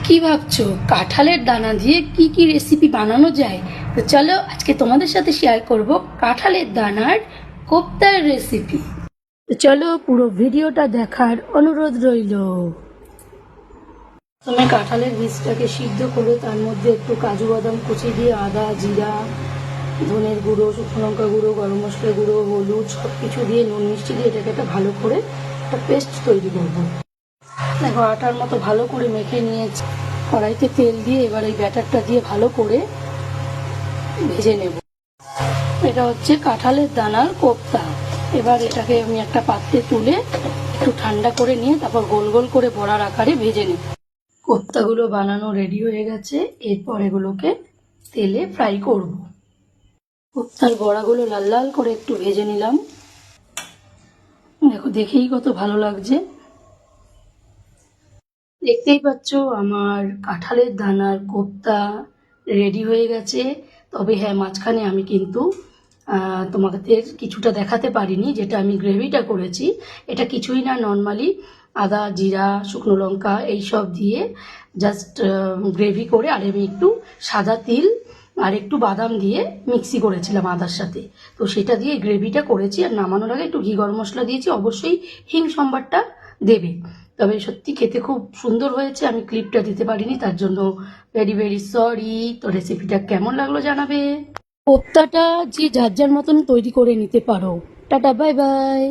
কি ভাবছো কাঁঠালের দানা দিয়ে কি কি রেসিপি বানানো যায়? তো চলো আজকে তোমাদের সাথে শেয়ার করব কাঁঠালের দানার কোপ্তার রেসিপি। তো চলো পুরো ভিডিওটা দেখার অনুরোধ রইল। প্রথমে কাঁঠালের বীজটাকে সিদ্ধ করে তার মধ্যে একটু কাজু বাদাম কুচি দিয়ে আদা জিরা ধনের গুঁড়ো শুকনো লঙ্কা গুঁড়ো গরম মশলা গুঁড়ো হলুদ সব কিছু দিয়ে নুন মিষ্টি দিয়ে এটাকে একটা ভালো করে একটা পেস্ট তৈরি করবো। দেখো আটার মতো ভালো করে মেখে নিয়েছি। কড়াইতে তেল দিয়ে এবার এই ব্যাটারটা দিয়ে ভালো করে ভেজে নেব। এটা হচ্ছে কাঁঠালের দানার কোপ্তা। এবার এটাকে আমি একটা পাত্রে তুলে একটু ঠান্ডা করে নিয়ে তারপর গোল গোল করে বড়ার আকারে ভেজে নেব। কোপ্তাগুলো বানানো রেডি হয়ে গেছে, এরপর এগুলোকে তেলে ফ্রাই করব। কোপ্তার বড়াগুলো লাল লাল করে একটু ভেজে নিলাম। দেখো দেখেই কত ভালো লাগছে। দেখতেই পাচ্ছ আমার কাঁঠালের দানার কোপ্তা রেডি হয়ে গেছে। তবে হ্যাঁ, মাঝখানে আমি কিন্তু তোমাদের কিছুটা দেখাতে পারিনি, যেটা আমি গ্রেভিটা করেছি। এটা কিছুই না, নর্মালি আদা জিরা শুকনো লঙ্কা এইসব দিয়ে জাস্ট গ্রেভি করে, আর আমি একটু সাদা তিল আর একটু বাদাম দিয়ে মিক্সি করেছিলাম আদার সাথে। তো সেটা দিয়ে গ্রেভিটা করেছি। আর নামানোর আগে একটু ঘি গরম মশলা দিয়েছি। অবশ্যই হিং সম্বারটা দেবে। তবে সত্যি খেতে খুব সুন্দর হয়েছে। আমি ক্লিপটা দিতে পারিনি, তার জন্য ভেরি ভেরি সরি। তো রেসিপিটা কেমন লাগলো জানাবে। কোপ্তাটা যে যার যার মতন তৈরি করে নিতে পারো। Tata, bye bye.